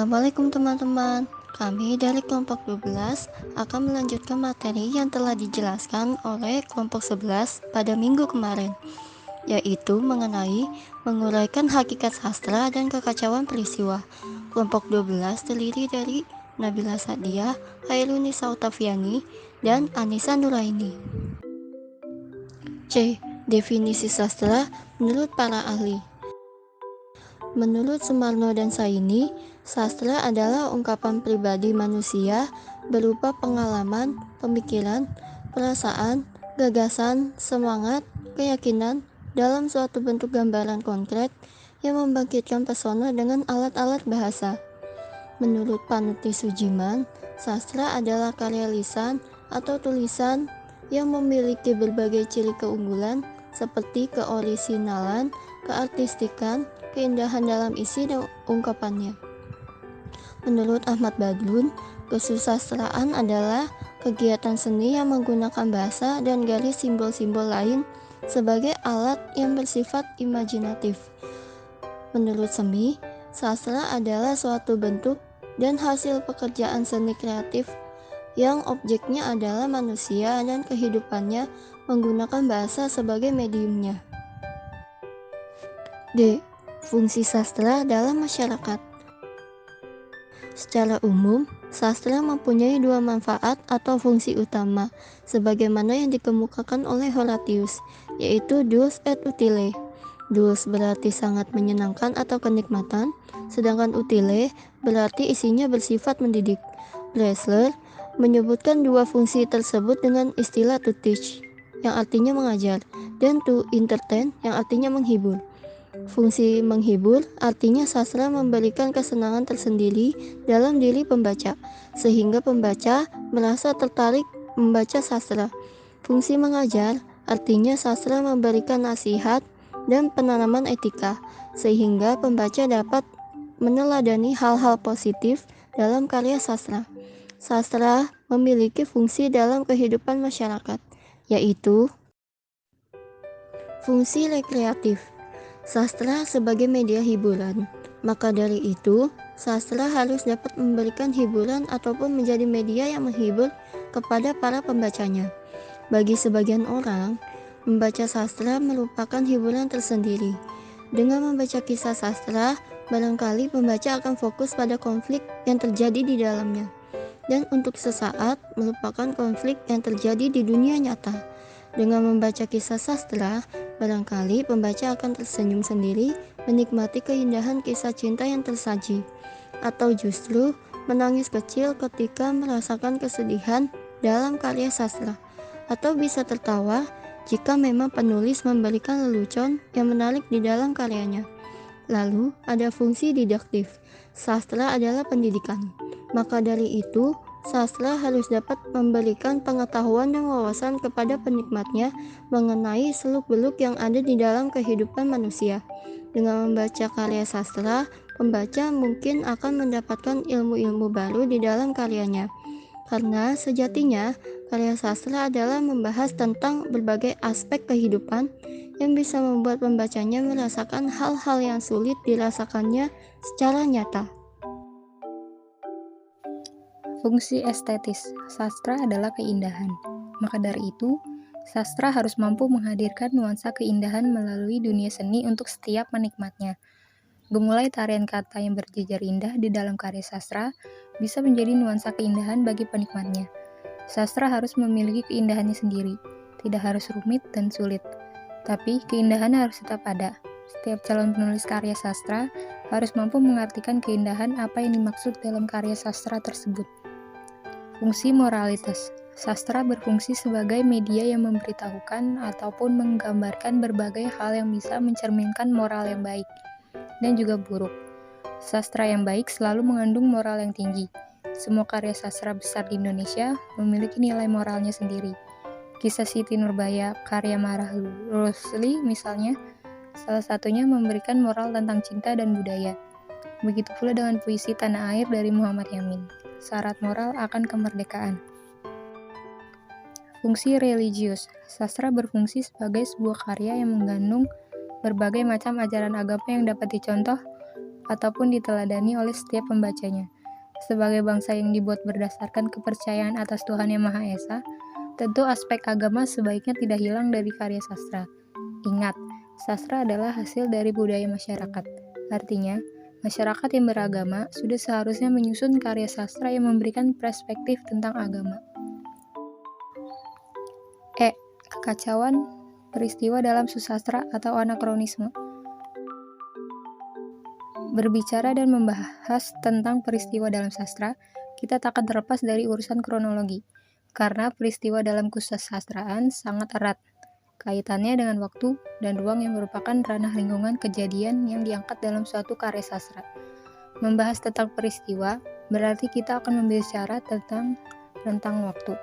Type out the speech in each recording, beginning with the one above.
Assalamualaikum teman-teman. Kami dari kelompok 12 akan melanjutkan materi yang telah dijelaskan oleh kelompok 11 pada minggu kemarin, yaitu mengenai menguraikan hakikat sastra dan kekacauan peristiwa. Kelompok 12 terdiri dari Nabila Sadiah, Hairunisa Utafiani, dan Anissa Nuraini. C. Definisi sastra menurut para ahli. Menurut Sumarno dan Saini, sastra adalah ungkapan pribadi manusia berupa pengalaman, pemikiran, perasaan, gagasan, semangat, keyakinan dalam suatu bentuk gambaran konkret yang membangkitkan pesona dengan alat-alat bahasa. Menurut Panuti Sujiman, sastra adalah karya lisan atau tulisan yang memiliki berbagai ciri keunggulan seperti keorisinalan, keartistikan, keindahan dalam isi dan ungkapannya. Menurut Ahmad Badrun, kesusastraan adalah kegiatan seni yang menggunakan bahasa dan garis simbol-simbol lain sebagai alat yang bersifat imajinatif. Menurut Semi, sastra adalah suatu bentuk dan hasil pekerjaan seni kreatif yang objeknya adalah manusia dan kehidupannya menggunakan bahasa sebagai mediumnya. D. Fungsi sastra dalam masyarakat. Secara umum, sastra mempunyai dua manfaat atau fungsi utama, sebagaimana yang dikemukakan oleh Horatius, yaitu duos et utile. Duos berarti sangat menyenangkan atau kenikmatan, sedangkan utile berarti isinya bersifat mendidik. Bresler menyebutkan dua fungsi tersebut dengan istilah to teach, yang artinya mengajar, dan to entertain, yang artinya menghibur. Fungsi menghibur artinya sastra memberikan kesenangan tersendiri dalam diri pembaca, sehingga pembaca merasa tertarik membaca sastra. Fungsi mengajar artinya sastra memberikan nasihat dan penanaman etika, sehingga pembaca dapat meneladani hal-hal positif dalam karya sastra. Sastra memiliki fungsi dalam kehidupan masyarakat, yaitu fungsi rekreatif. Sastra sebagai media hiburan. Maka dari itu, sastra harus dapat memberikan hiburan ataupun menjadi media yang menghibur kepada para pembacanya. Bagi sebagian orang, membaca sastra merupakan hiburan tersendiri. Dengan membaca kisah sastra, barangkali pembaca akan fokus pada konflik yang terjadi di dalamnya, dan untuk sesaat melupakan konflik yang terjadi di dunia nyata. Dengan membaca kisah sastra, barangkali pembaca akan tersenyum sendiri, menikmati keindahan kisah cinta yang tersaji, atau justru menangis kecil ketika merasakan kesedihan dalam karya sastra, atau bisa tertawa jika memang penulis memberikan lelucon yang menarik di dalam karyanya. Lalu, ada fungsi didaktif. Sastra adalah pendidikan. Maka dari itu, sastra harus dapat memberikan pengetahuan dan wawasan kepada penikmatnya mengenai seluk-beluk yang ada di dalam kehidupan manusia. Dengan membaca karya sastra, pembaca mungkin akan mendapatkan ilmu-ilmu baru di dalam karyanya. Karena sejatinya, karya sastra adalah membahas tentang berbagai aspek kehidupan yang bisa membuat pembacanya merasakan hal-hal yang sulit dirasakannya secara nyata. Fungsi estetis sastra adalah keindahan. Maka dari itu, sastra harus mampu menghadirkan nuansa keindahan melalui dunia seni untuk setiap penikmatnya. Gemulai tarian kata yang berjejer indah di dalam karya sastra bisa menjadi nuansa keindahan bagi penikmatnya. Sastra harus memiliki keindahannya sendiri, tidak harus rumit dan sulit. Tapi keindahan harus tetap ada. Setiap calon penulis karya sastra harus mampu mengartikan keindahan apa yang dimaksud dalam karya sastra tersebut. Fungsi moralitas. Sastra berfungsi sebagai media yang memberitahukan ataupun menggambarkan berbagai hal yang bisa mencerminkan moral yang baik dan juga buruk. Sastra yang baik selalu mengandung moral yang tinggi. Semua karya sastra besar di Indonesia memiliki nilai moralnya sendiri. Kisah Siti Nurbaya, karya Marah Rusli misalnya, salah satunya memberikan moral tentang cinta dan budaya. Begitu pula dengan puisi Tanah Air dari Muhammad Yamin, syarat moral akan kemerdekaan. Fungsi religius. Sastra berfungsi sebagai sebuah karya yang mengandung berbagai macam ajaran agama yang dapat dicontoh ataupun diteladani oleh setiap pembacanya. Sebagai bangsa yang dibuat berdasarkan kepercayaan atas Tuhan Yang Maha Esa, tentu aspek agama sebaiknya tidak hilang dari karya sastra. Ingat, sastra adalah hasil dari budaya masyarakat. Artinya, masyarakat yang beragama sudah seharusnya menyusun karya sastra yang memberikan perspektif tentang agama. Kekacauan peristiwa dalam susastra atau anakronisme. Berbicara dan membahas tentang peristiwa dalam sastra, kita tak akan terlepas dari urusan kronologi, karena peristiwa dalam kesusastraan sangat erat kaitannya dengan waktu dan ruang yang merupakan ranah lingkungan kejadian yang diangkat dalam suatu karya sastra. Membahas tentang peristiwa berarti kita akan berbicara tentang rentang waktu,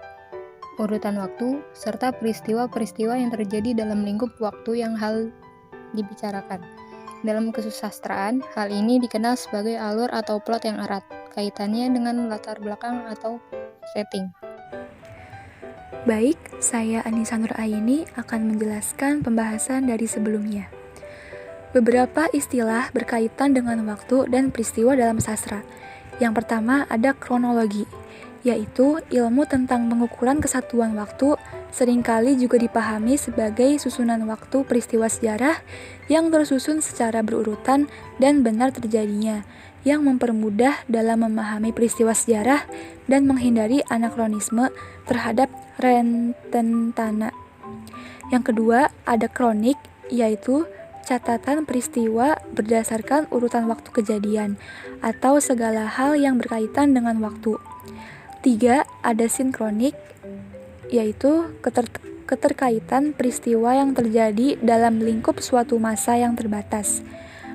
urutan waktu, serta peristiwa-peristiwa yang terjadi dalam lingkup waktu yang hal dibicarakan. Dalam kesusastraan, hal ini dikenal sebagai alur atau plot yang erat, kaitannya dengan latar belakang atau setting. Baik, saya Anissa Nuraini akan menjelaskan pembahasan dari sebelumnya. Beberapa istilah berkaitan dengan waktu dan peristiwa dalam sastra. Yang pertama ada kronologi, yaitu ilmu tentang pengukuran kesatuan waktu, seringkali juga dipahami sebagai susunan waktu peristiwa sejarah yang tersusun secara berurutan dan benar terjadinya, yang mempermudah dalam memahami peristiwa sejarah dan menghindari anakronisme terhadap rententana. Yang kedua, ada kronik, yaitu catatan peristiwa berdasarkan urutan waktu kejadian, atau segala hal yang berkaitan dengan waktu. 3. Ada sinkronik, yaitu keterkaitan peristiwa yang terjadi dalam lingkup suatu masa yang terbatas.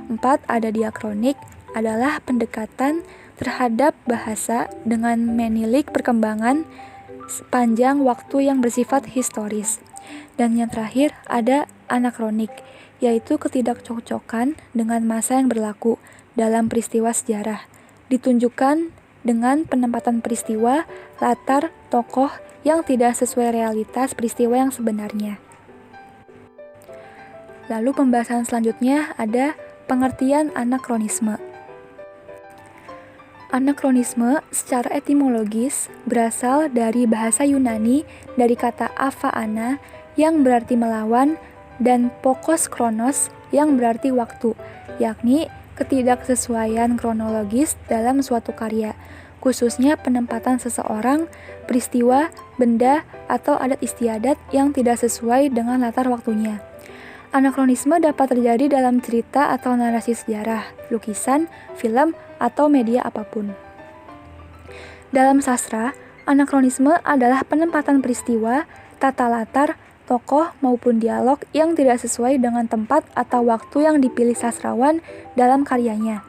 4. Ada diakronik, adalah pendekatan terhadap bahasa dengan menilik perkembangan sepanjang waktu yang bersifat historis. Dan yang terakhir ada anakronik, yaitu ketidakcocokan dengan masa yang berlaku dalam peristiwa sejarah, ditunjukkan dengan penempatan peristiwa, latar, tokoh yang tidak sesuai realitas peristiwa yang sebenarnya. Lalu pembahasan selanjutnya ada pengertian anakronisme. Anakronisme secara etimologis berasal dari bahasa Yunani dari kata aphaana yang berarti melawan dan pokos kronos yang berarti waktu, yakni ketidaksesuaian kronologis dalam suatu karya, khususnya penempatan seseorang, peristiwa, benda, atau adat istiadat yang tidak sesuai dengan latar waktunya. Anakronisme dapat terjadi dalam cerita atau narasi sejarah, lukisan, film, atau media apapun. Dalam sastra, anakronisme adalah penempatan peristiwa, tata latar, tokoh maupun dialog yang tidak sesuai dengan tempat atau waktu yang dipilih sastrawan dalam karyanya.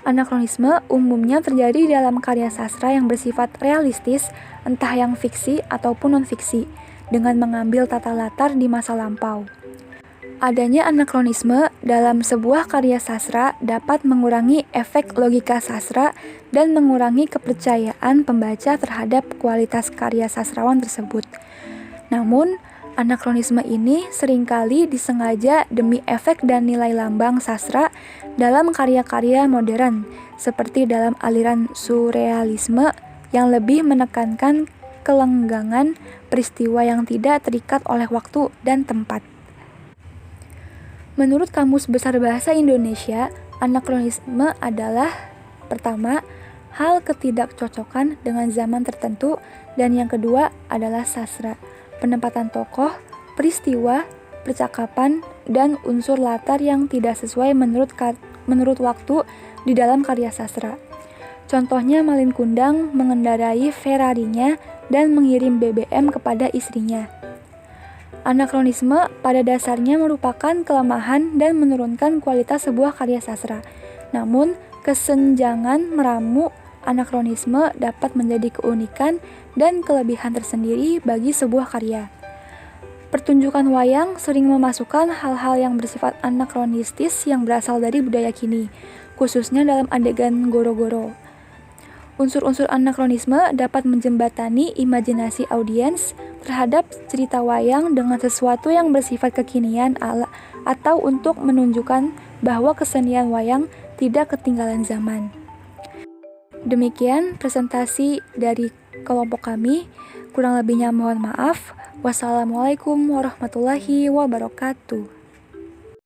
Anakronisme umumnya terjadi dalam karya sastra yang bersifat realistis, entah yang fiksi ataupun non-fiksi, dengan mengambil tata latar di masa lampau. Adanya anakronisme dalam sebuah karya sastra dapat mengurangi efek logika sastra dan mengurangi kepercayaan pembaca terhadap kualitas karya sastrawan tersebut. Namun, anakronisme ini seringkali disengaja demi efek dan nilai lambang sastra dalam karya-karya modern, seperti dalam aliran surrealisme yang lebih menekankan kelenggangan peristiwa yang tidak terikat oleh waktu dan tempat. Menurut Kamus Besar Bahasa Indonesia, anakronisme adalah pertama, hal ketidakcocokan dengan zaman tertentu, dan yang kedua adalah sastra, penempatan tokoh, peristiwa, percakapan, dan unsur latar yang tidak sesuai menurut waktu di dalam karya sastra. Contohnya Malin Kundang mengendarai Ferrarinya dan mengirim BBM kepada istrinya. Anakronisme pada dasarnya merupakan kelemahan dan menurunkan kualitas sebuah karya sastra. Namun, kesenjangan meramu anakronisme dapat menjadi keunikan dan kelebihan tersendiri bagi sebuah karya. Pertunjukan wayang sering memasukkan hal-hal yang bersifat anakronistis yang berasal dari budaya kini, khususnya dalam adegan goro-goro. Unsur-unsur anakronisme dapat menjembatani imajinasi audiens terhadap cerita wayang dengan sesuatu yang bersifat kekinian atau untuk menunjukkan bahwa kesenian wayang tidak ketinggalan zaman. Demikian presentasi dari kelompok kami. Kurang lebihnya mohon maaf. Wassalamualaikum warahmatullahi wabarakatuh.